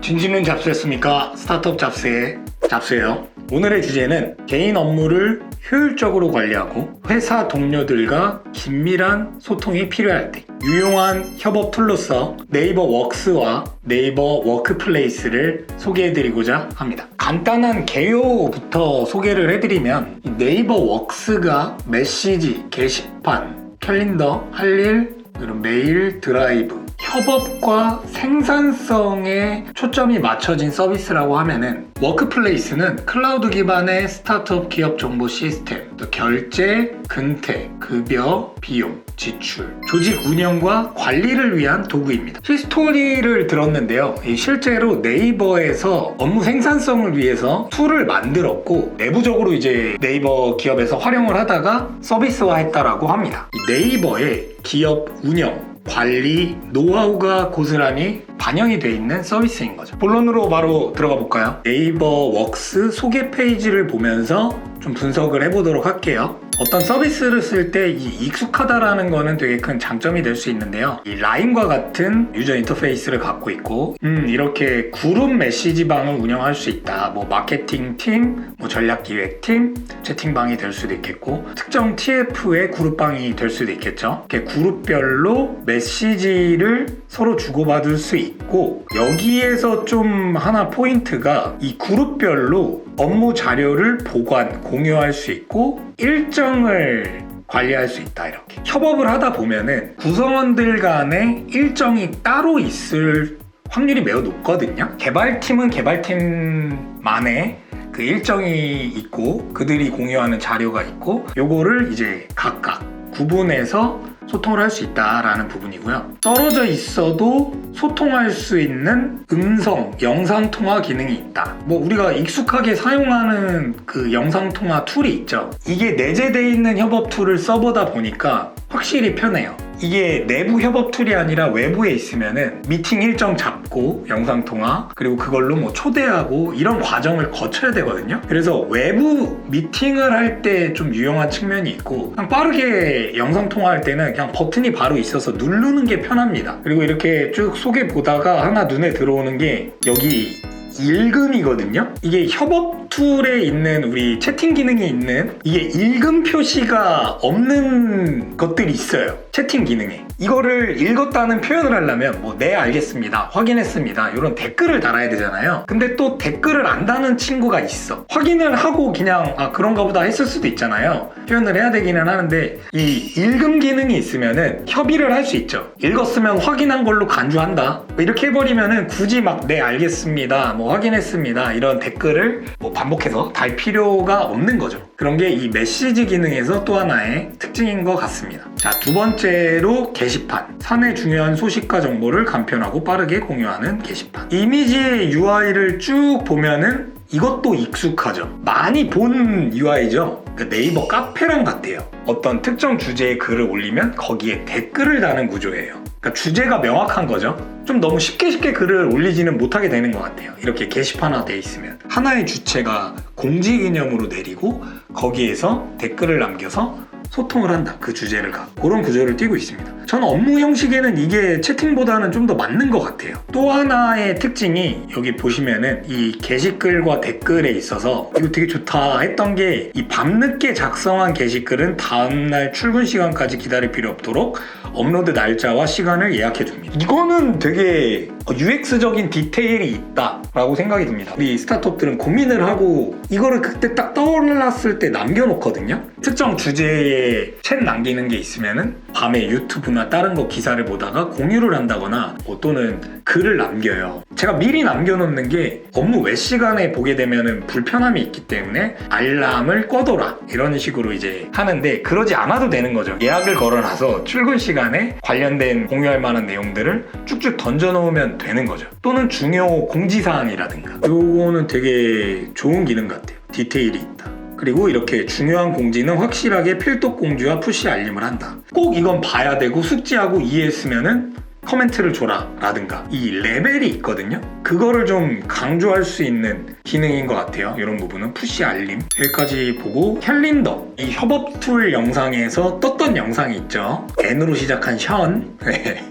진심은 잡수였습니까? 스타트업 잡스의 잡스예요. 오늘의 주제는 개인 업무를 효율적으로 관리하고 회사 동료들과 긴밀한 소통이 필요할 때 유용한 협업 툴로서 네이버 웍스와 네이버 워크플레이스를 소개해드리고자 합니다. 간단한 개요부터 소개를 해드리면 네이버 웍스가 메시지, 게시판, 캘린더, 할 일, 메일, 드라이브, 협업과 생산성에 초점이 맞춰진 서비스라고 하면은 워크플레이스는 클라우드 기반의 스타트업 기업 정보 시스템, 또 결제, 근태, 급여, 비용, 지출, 조직 운영과 관리를 위한 도구입니다. 히스토리를 들었는데요. 실제로 네이버에서 업무 생산성을 위해서 툴을 만들었고 내부적으로 이제 네이버 기업에서 활용을 하다가 서비스화했다라고 합니다. 이 네이버의 기업 운영, 관리, 노하우가 고스란히 반영이 되어 있는 서비스인 거죠. 본론으로 바로 들어가 볼까요? 네이버 웍스 소개 페이지를 보면서 좀 분석을 해보도록 할게요. 어떤 서비스를 쓸 때 이 익숙하다라는 거는 되게 큰 장점이 될 수 있는데요. 이 라인과 같은 유저 인터페이스를 갖고 있고 이렇게 그룹 메시지방을 운영할 수 있다. 뭐 마케팅 팀, 뭐 전략기획팀, 채팅방이 될 수도 있겠고 특정 TF의 그룹방이 될 수도 있겠죠. 이렇게 그룹별로 메시지를 서로 주고받을 수 있고 여기에서 좀 하나 포인트가 이 그룹별로 업무 자료를 보관, 공유할 수 있고 일정을 관리할 수 있다. 이렇게 협업을 하다 보면은 구성원들 간에 일정이 따로 있을 확률이 매우 높거든요. 개발팀은 개발팀만의 그 일정이 있고 그들이 공유하는 자료가 있고 요거를 이제 각각 구분해서 소통을 할 수 있다라는 부분이고요. 떨어져 있어도 소통할 수 있는 음성, 영상통화 기능이 있다. 뭐 우리가 익숙하게 사용하는 그 영상통화 툴이 있죠. 이게 내재되어 있는 협업 툴을 써보다 보니까 확실히 편해요. 이게 내부 협업 툴이 아니라 외부에 있으면은 미팅 일정 잡고 영상통화 그리고 그걸로 뭐 초대하고 이런 과정을 거쳐야 되거든요. 그래서 외부 미팅을 할 때 좀 유용한 측면이 있고 그냥 빠르게 영상통화할 때는 그냥 버튼이 바로 있어서 누르는 게 편합니다. 그리고 이렇게 쭉 소개 보다가 하나 눈에 들어오는 게 여기 읽음이거든요. 이게 협업 툴에 있는 우리 채팅 기능이 있는 이게 읽음 표시가 없는 것들이 있어요. 채팅 기능에 이거를 읽었다는 표현을 하려면 뭐 네 알겠습니다, 확인했습니다 이런 댓글을 달아야 되잖아요. 근데 또 댓글을 안 다는 친구가 있어. 확인을 하고 그냥 그런가 보다 했을 수도 있잖아요. 표현을 해야 되기는 하는데 이 읽음 기능이 있으면은 협의를 할 수 있죠. 읽었으면 확인한 걸로 간주한다 이렇게 해버리면은 굳이 막 네 알겠습니다, 뭐 확인했습니다 이런 댓글을 뭐 반복해서 달 필요가 없는 거죠. 그런 게 이 메시지 기능에서 또 하나의 특징인 것 같습니다. 자, 두 번째로 게시판. 사내 중요한 소식과 정보를 간편하고 빠르게 공유하는 게시판. 이미지의 UI를 쭉 보면은 이것도 익숙하죠. 많이 본 UI죠. 그러니까 네이버 카페랑 같아요. 어떤 특정 주제의 글을 올리면 거기에 댓글을 다는 구조예요. 그러니까 주제가 명확한 거죠. 좀 너무 쉽게 글을 올리지는 못하게 되는 것 같아요. 이렇게 게시판화 돼 있으면 하나의 주체가 공지 개념으로 내리고 거기에서 댓글을 남겨서 소통을 한다. 그 주제를 갖고 그런 구조를 띄고 있습니다. 저는 업무 형식에는 이게 채팅보다는 좀 더 맞는 것 같아요. 또 하나의 특징이 여기 보시면은 이 게시글과 댓글에 있어서 이거 되게 좋다 했던 게 이 밤늦게 작성한 게시글은 다음날 출근 시간까지 기다릴 필요 없도록 업로드 날짜와 시간을 예약해 줍니다. 이거는 되게 UX적인 디테일이 있다라고 생각이 듭니다. 우리 스타트업들은 고민을 하고 이거를 그때 딱 떠올랐을 때 남겨놓거든요. 특정 주제에 챗 남기는 게 있으면은 밤에 유튜브나 다른 거 기사를 보다가 공유를 한다거나 또는 글을 남겨요. 제가 미리 남겨놓는 게 업무 외 시간에 보게 되면은 불편함이 있기 때문에 알람을 꺼둬라 이런 식으로 이제 하는데 그러지 않아도 되는 거죠. 예약을 걸어놔서 출근 시간에 관련된 공유할 만한 내용들을 쭉쭉 던져놓으면 되는 거죠. 또는 중요 공지사항이라든가 요거는 되게 좋은 기능 같아요. 디테일이 있다. 그리고 이렇게 중요한 공지는 확실하게 필독 공지와 푸시 알림을 한다. 꼭 이건 봐야 되고 숙지하고 이해했으면은 커멘트를 줘라 라든가 이 레벨이 있거든요. 그거를 좀 강조할 수 있는 기능인 것 같아요. 이런 부분은 푸시 알림 여기까지 보고 캘린더 이 협업 툴 영상에서 떴던 영상이 있죠. N으로 시작한 션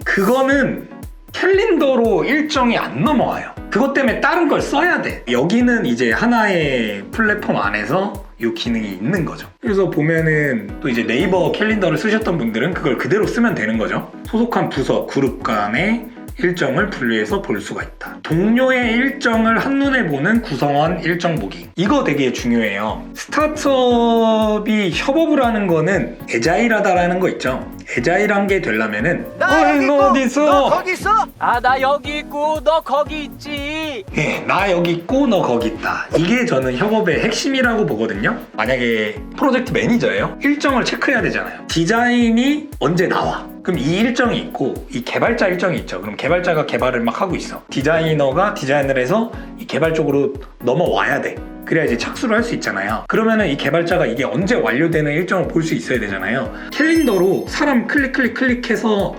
그거는 캘린더로 일정이 안 넘어와요. 그것 때문에 다른 걸 써야 돼. 여기는 이제 하나의 플랫폼 안에서 이 기능이 있는 거죠. 그래서 보면은 또 이제 네이버 캘린더를 쓰셨던 분들은 그걸 그대로 쓰면 되는 거죠. 소속한 부서, 그룹 간의 일정을 분류해서 볼 수가 있다. 동료의 일정을 한눈에 보는 구성원 일정 보기. 이거 되게 중요해요. 스타트업이 협업을 하는 거는 애자일하다라는 거 있죠. 애자일한 게 되려면은 너 어디 있어? 너 거기 있어? 아, 나 여기 있고 너 거기 있지. 예, 나 여기 있고 너 거기 있다. 이게 저는 협업의 핵심이라고 보거든요. 만약에 프로젝트 매니저예요. 일정을 체크해야 되잖아요. 디자인이 언제 나와? 그럼 이 일정이 있고 이 개발자 일정이 있죠. 그럼 개발자가 개발을 막 하고 있어. 디자이너가 디자인을 해서 이 개발 쪽으로 넘어와야 돼. 그래야 이제 착수를 할 수 있잖아요. 그러면은 이 개발자가 이게 언제 완료되는 일정을 볼 수 있어야 되잖아요. 캘린더로 사람 클릭해서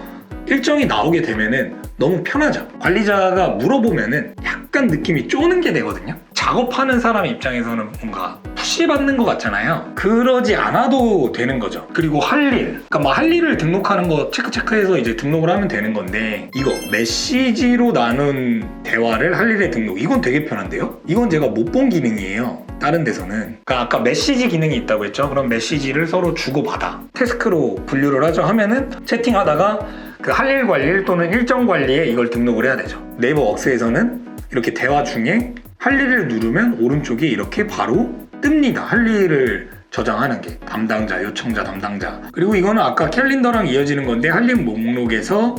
일정이 나오게 되면은 너무 편하죠. 관리자가 물어보면은 약간 느낌이 쪼는 게 되거든요. 작업하는 사람 입장에서는 뭔가 푸시받는 것 같잖아요. 그러지 않아도 되는 거죠. 그리고 할 일, 그러니까 뭐 할 일을 등록하는 거 체크해서 이제 등록을 하면 되는 건데, 이거 메시지로 나눈 대화를 할 일에 등록, 이건 되게 편한데요? 이건 제가 못 본 기능이에요. 다른 데서는. 그러니까 아까 메시지 기능이 있다고 했죠. 그럼 메시지를 서로 주고받아 태스크로 분류를 하죠. 하면은 채팅하다가 그 할 일 관리 또는 일정 관리에 이걸 등록을 해야 되죠. 네이버 웍스에서는 이렇게 대화 중에 할 일을 누르면 오른쪽에 이렇게 바로 뜹니다. 할 일을 저장하는 게 담당자, 요청자, 담당자. 그리고 이거는 아까 캘린더랑 이어지는 건데 할 일 목록에서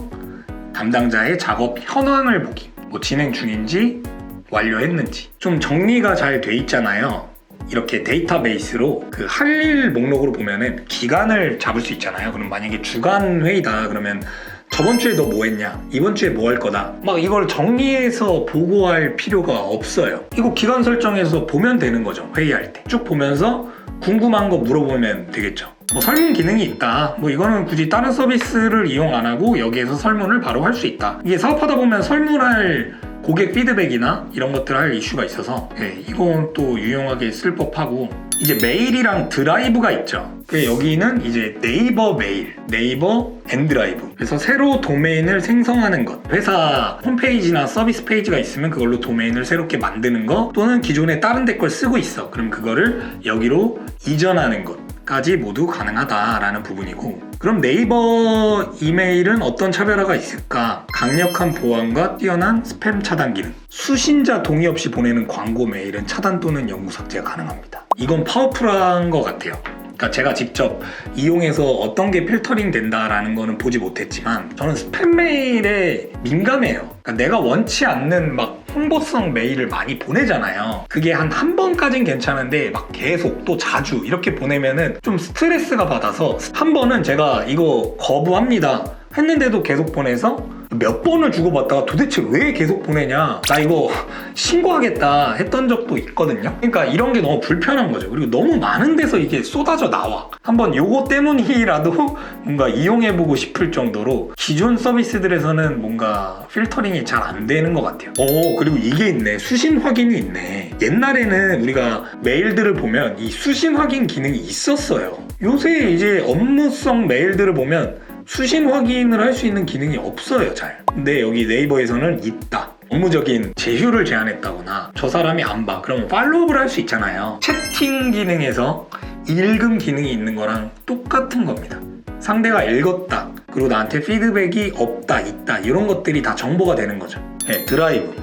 담당자의 작업 현황을 보기. 뭐 진행 중인지 완료했는지. 좀 정리가 잘 돼 있잖아요. 이렇게 데이터베이스로 그 할 일 목록으로 보면은 기간을 잡을 수 있잖아요. 그럼 만약에 주간 회의다 그러면 저번 주에 너 뭐 했냐? 이번 주에 뭐 할 거다? 막 이걸 정리해서 보고할 필요가 없어요. 이거 기간 설정해서 보면 되는 거죠. 회의할 때. 쭉 보면서 궁금한 거 물어보면 되겠죠. 뭐 설문 기능이 있다. 뭐 이거는 굳이 다른 서비스를 이용 안 하고 여기에서 설문을 바로 할 수 있다. 이게 사업하다 보면 설문할 고객 피드백이나 이런 것들 할 이슈가 있어서 이건 또 유용하게 쓸 법하고, 이제 메일이랑 드라이브가 있죠. 여기는 이제 네이버 메일, 네이버 엔드라이브. 그래서 새로 도메인을 생성하는 것, 회사 홈페이지나 서비스 페이지가 있으면 그걸로 도메인을 새롭게 만드는 거, 또는 기존에 다른 데 걸 쓰고 있어. 그럼 그거를 여기로 이전하는 것 까지 모두 가능하다라는 부분이고, 그럼 네이버 이메일은 어떤 차별화가 있을까? 강력한 보안과 뛰어난 스팸 차단 기능. 수신자 동의 없이 보내는 광고 메일은 차단 또는 영구 삭제가 가능합니다. 이건 파워풀한 것 같아요. 그러니까 제가 직접 이용해서 어떤 게 필터링 된다라는 거는 보지 못했지만 저는 스팸 메일에 민감해요. 그러니까 내가 원치 않는 막 홍보성 메일을 많이 보내잖아요. 그게 한 번까진 괜찮은데 막 계속 또 자주 이렇게 보내면은 좀 스트레스가 받아서 한 번은 제가 이거 거부합니다 했는데도 계속 보내서 몇 번을 주고받다가 도대체 왜 계속 보내냐, 나 이거 신고하겠다 했던 적도 있거든요. 그러니까 이런 게 너무 불편한 거죠. 그리고 너무 많은 데서 이게 쏟아져 나와. 한번 요거 때문이라도 뭔가 이용해보고 싶을 정도로 기존 서비스들에서는 뭔가 필터링이 잘 안 되는 것 같아요. 그리고 이게 있네. 수신 확인이 있네. 옛날에는 우리가 메일들을 보면 이 수신 확인 기능이 있었어요. 요새 이제 업무성 메일들을 보면 수신 확인을 할 수 있는 기능이 없어요, 잘. 근데 여기 네이버에서는 있다. 업무적인 제휴를 제안했다거나 저 사람이 안 봐. 그러면 팔로우업을 할 수 있잖아요. 채팅 기능에서 읽음 기능이 있는 거랑 똑같은 겁니다. 상대가 읽었다. 그리고 나한테 피드백이 없다, 있다. 이런 것들이 다 정보가 되는 거죠. 드라이브,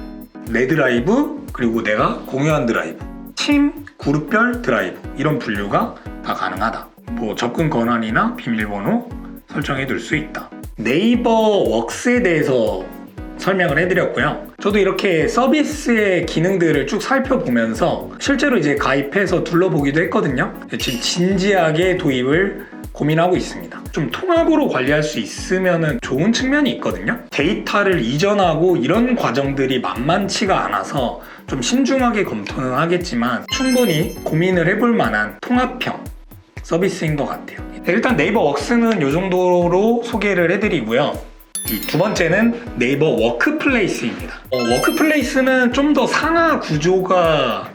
내 드라이브, 그리고 내가 공유한 드라이브, 팀, 그룹별 드라이브. 이런 분류가 다 가능하다. 뭐 접근 권한이나 비밀번호 설정해 둘 수 있다. 네이버 웍스에 대해서 설명을 해드렸고요. 저도 이렇게 서비스의 기능들을 쭉 살펴보면서 실제로 이제 가입해서 둘러보기도 했거든요. 지금 진지하게 도입을 고민하고 있습니다. 좀 통합으로 관리할 수 있으면 좋은 측면이 있거든요. 데이터를 이전하고 이런 과정들이 만만치가 않아서 좀 신중하게 검토는 하겠지만 충분히 고민을 해볼 만한 통합형 서비스인 것 같아요. 일단 네이버 웍스는 이 정도로 소개를 해드리고요. 이 두 번째는 네이버 워크플레이스입니다. 워크플레이스는 좀 더 상하 구조가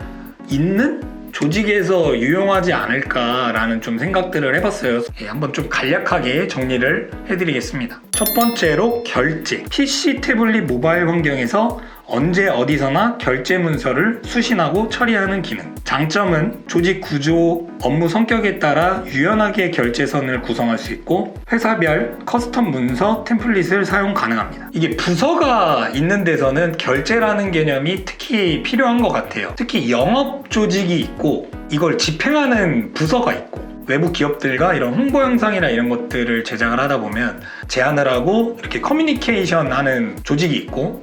있는 조직에서 유용하지 않을까라는 좀 생각들을 해봤어요. 한번 좀 간략하게 정리를 해드리겠습니다. 첫 번째로 결제. PC, 태블릿, 모바일 환경에서 언제 어디서나 결제 문서를 수신하고 처리하는 기능. 장점은 조직 구조, 업무 성격에 따라 유연하게 결제선을 구성할 수 있고 회사별 커스텀 문서 템플릿을 사용 가능합니다. 이게 부서가 있는 데서는 결제라는 개념이 특히 필요한 것 같아요. 특히 영업 조직이 있고 이걸 집행하는 부서가 있고 외부 기업들과 이런 홍보 영상이나 이런 것들을 제작을 하다 보면 제안을 하고 이렇게 커뮤니케이션 하는 조직이 있고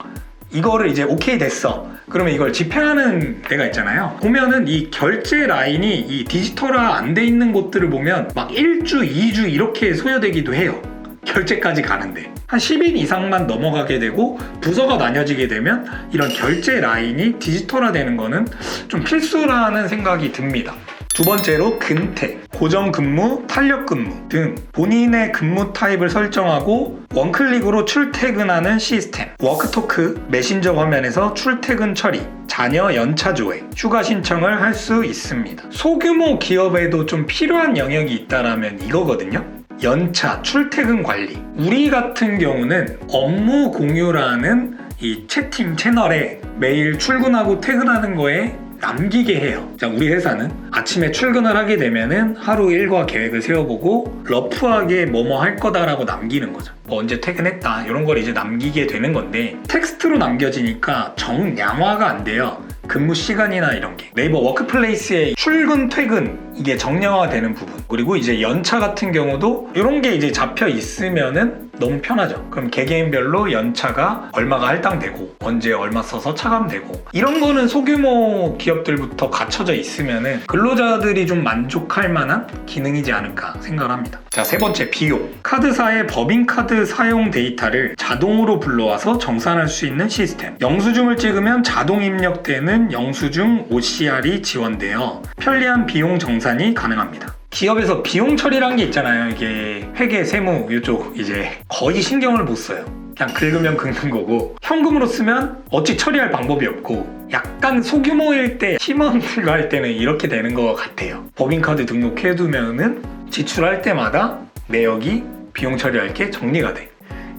이거를 이제 오케이 됐어. 그러면 이걸 집행하는 데가 있잖아요. 보면은 이 결제 라인이 이 디지털화 안 돼 있는 곳들을 보면 막 1주, 2주 이렇게 소요되기도 해요. 결제까지 가는데. 한 10인 이상만 넘어가게 되고 부서가 나뉘어지게 되면 이런 결제 라인이 디지털화 되는 거는 좀 필수라는 생각이 듭니다. 두 번째로 근태, 고정근무, 탄력근무 등 본인의 근무 타입을 설정하고 원클릭으로 출퇴근하는 시스템, 워크토크, 메신저 화면에서 출퇴근 처리, 자녀 연차 조회, 휴가 신청을 할 수 있습니다. 소규모 기업에도 좀 필요한 영역이 있다라면 이거거든요. 연차, 출퇴근 관리. 우리 같은 경우는 업무 공유라는 이 채팅 채널에 매일 출근하고 퇴근하는 거에 남기게 해요. 자, 우리 회사는 아침에 출근을 하게 되면은 하루 일과 계획을 세워보고 러프하게 뭐뭐 할 거다라고 남기는 거죠. 뭐 언제 퇴근했다 이런 걸 이제 남기게 되는 건데 텍스트로 남겨지니까 정량화가 안 돼요. 근무 시간이나 이런 게 네이버 워크플레이스의 출근 퇴근 이게 정량화되는 부분 그리고 이제 연차 같은 경우도 이런 게 이제 잡혀 있으면은 너무 편하죠. 그럼 개개인별로 연차가 얼마가 할당되고 언제 얼마 써서 차감되고 이런 거는 소규모 기업들부터 갖춰져 있으면은 근로자들이 좀 만족할 만한 기능이지 않을까 생각을 합니다. 자, 세 번째 비용. 카드사의 법인카드 사용 데이터를 자동으로 불러와서 정산할 수 있는 시스템. 영수증을 찍으면 자동 입력되는 영수증 OCR이 지원되어 편리한 비용 정산이 가능합니다. 기업에서 비용 처리라는 게 있잖아요. 이게 회계, 세무 이쪽 이제 거의 신경을 못 써요. 그냥 긁으면 긁는 거고 현금으로 쓰면 어찌 처리할 방법이 없고 약간 소규모일 때 팀원들과 할 때는 이렇게 되는 것 같아요. 법인카드 등록해두면은 지출할 때마다 내역이 비용 처리할 게 정리가 돼.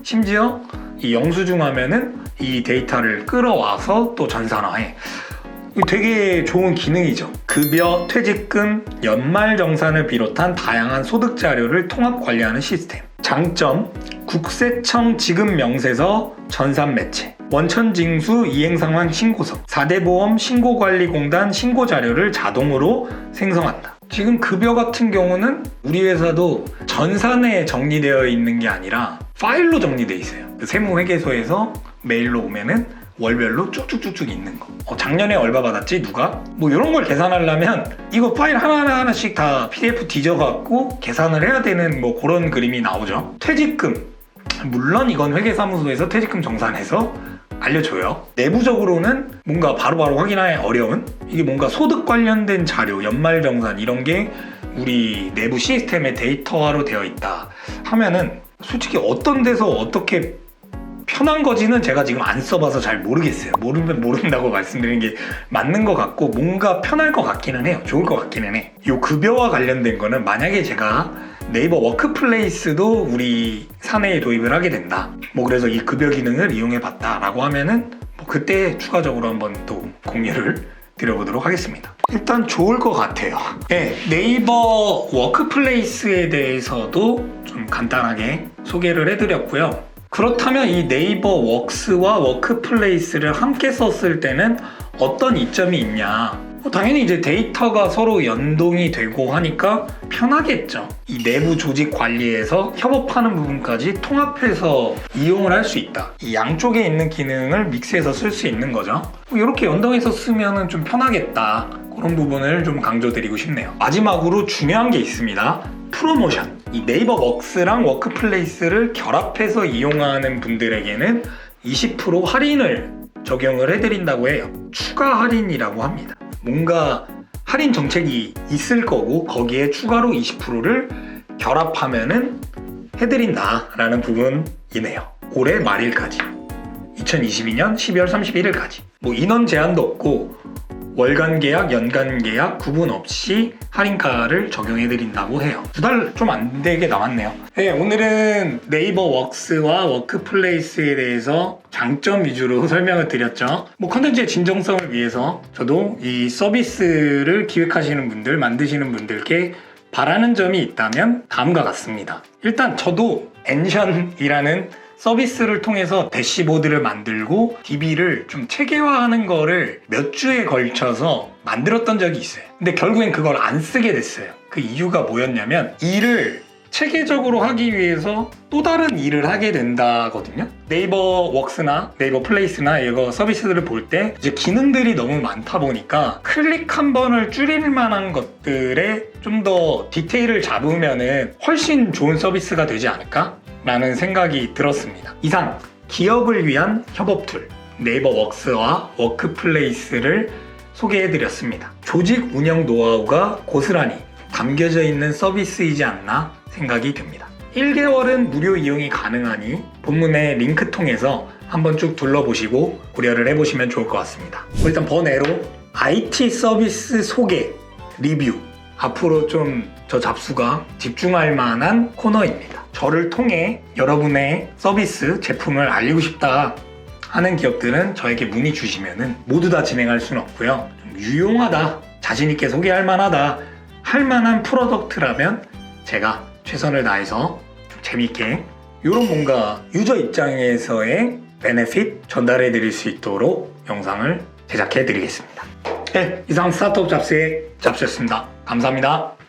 심지어 이 영수증 하면은 이 데이터를 끌어와서 또 전산화해. 되게 좋은 기능이죠. 급여, 퇴직금, 연말정산을 비롯한 다양한 소득 자료를 통합 관리하는 시스템. 장점, 국세청 지급 명세서 전산 매체, 원천징수 이행상황 신고서, 4대 보험 신고관리공단 신고 자료를 자동으로 생성한다. 지금 급여 같은 경우는 우리 회사도 전산에 정리되어 있는 게 아니라 파일로 정리되어 있어요. 세무회계소에서 메일로 오면은 월별로 쭉쭉쭉쭉 있는 거. 작년에 얼마 받았지? 누가? 뭐 이런 걸 계산하려면 이거 파일 하나하나씩 다 PDF 뒤져갖고 계산을 해야 되는 뭐 그런 그림이 나오죠. 퇴직금. 물론 이건 회계사무소에서 퇴직금 정산해서 알려줘요. 내부적으로는 뭔가 바로바로 확인하기 어려운 이게 뭔가 소득 관련된 자료, 연말정산 이런 게 우리 내부 시스템에 데이터화로 되어 있다 하면은 솔직히 어떤 데서 어떻게 편한 거지는 제가 지금 안 써봐서 잘 모르겠어요. 모르면 모른다고 말씀드리는 게 맞는 것 같고 뭔가 편할 것 같기는 해요. 좋을 것 같기는 해. 이 급여와 관련된 거는 만약에 제가 네이버 워크플레이스도 우리 사내에 도입을 하게 된다. 뭐 그래서 이 급여 기능을 이용해 봤다라고 하면은 뭐 그때 추가적으로 한번 또 공유를 드려보도록 하겠습니다. 일단 좋을 것 같아요. 네, 네이버 워크플레이스에 대해서도 좀 간단하게 소개를 해드렸고요. 그렇다면 이 네이버 웍스와 워크플레이스를 함께 썼을 때는 어떤 이점이 있냐? 당연히 이제 데이터가 서로 연동이 되고 하니까 편하겠죠. 이 내부 조직 관리에서 협업하는 부분까지 통합해서 이용을 할 수 있다. 이 양쪽에 있는 기능을 믹스해서 쓸 수 있는 거죠. 이렇게 연동해서 쓰면 좀 편하겠다. 그런 부분을 좀 강조드리고 싶네요. 마지막으로 중요한 게 있습니다. 프로모션. 이 네이버 웍스랑 워크플레이스를 결합해서 이용하는 분들에게는 20% 할인을 적용을 해드린다고 해요. 추가 할인이라고 합니다. 뭔가 할인 정책이 있을 거고 거기에 추가로 20%를 결합하면은 해드린다라는 부분이네요. 올해 말일까지 2022년 12월 31일까지 뭐 인원 제한도 없고 월간 계약, 연간 계약 구분 없이 할인가를 적용해 드린다고 해요. 2달 좀 안 되게 남았네요. 네, 오늘은 네이버 웍스와 워크플레이스에 대해서 장점 위주로 설명을 드렸죠. 컨텐츠의 진정성을 위해서 저도 이 서비스를 기획하시는 분들, 만드시는 분들께 바라는 점이 있다면 다음과 같습니다. 일단 저도 엔션이라는 서비스를 통해서 대시보드를 만들고 DB를 좀 체계화하는 거를 몇 주에 걸쳐서 만들었던 적이 있어요. 근데 결국엔 그걸 안 쓰게 됐어요. 그 이유가 뭐였냐면 일을 체계적으로 하기 위해서 또 다른 일을 하게 된다거든요. 네이버 웍스나 네이버 플레이스나 이거 서비스들을 볼 때 이제 기능들이 너무 많다 보니까 클릭 한 번을 줄일 만한 것들에 좀 더 디테일을 잡으면은 훨씬 좋은 서비스가 되지 않을까? 라는 생각이 들었습니다. 이상 기업을 위한 협업 툴 네이버 웍스와 워크플레이스를 소개해드렸습니다. 조직 운영 노하우가 고스란히 담겨져 있는 서비스이지 않나 생각이 듭니다. 1개월은 무료 이용이 가능하니 본문의 링크 통해서 한번 쭉 둘러보시고 고려를 해보시면 좋을 것 같습니다. 일단 번외로 IT 서비스 소개, 리뷰 앞으로 좀 저 잡수가 집중할 만한 코너입니다. 저를 통해 여러분의 서비스, 제품을 알리고 싶다 하는 기업들은 저에게 문의 주시면은 모두 다 진행할 수는 없고요. 좀 유용하다, 자신있게 소개할 만하다 할 만한 프로덕트라면 제가 최선을 다해서 좀 재미있게 이런 뭔가 유저 입장에서의 베네핏 전달해 드릴 수 있도록 영상을 제작해 드리겠습니다. 네, 이상 스타트업 잡스의 잡스였습니다. 감사합니다.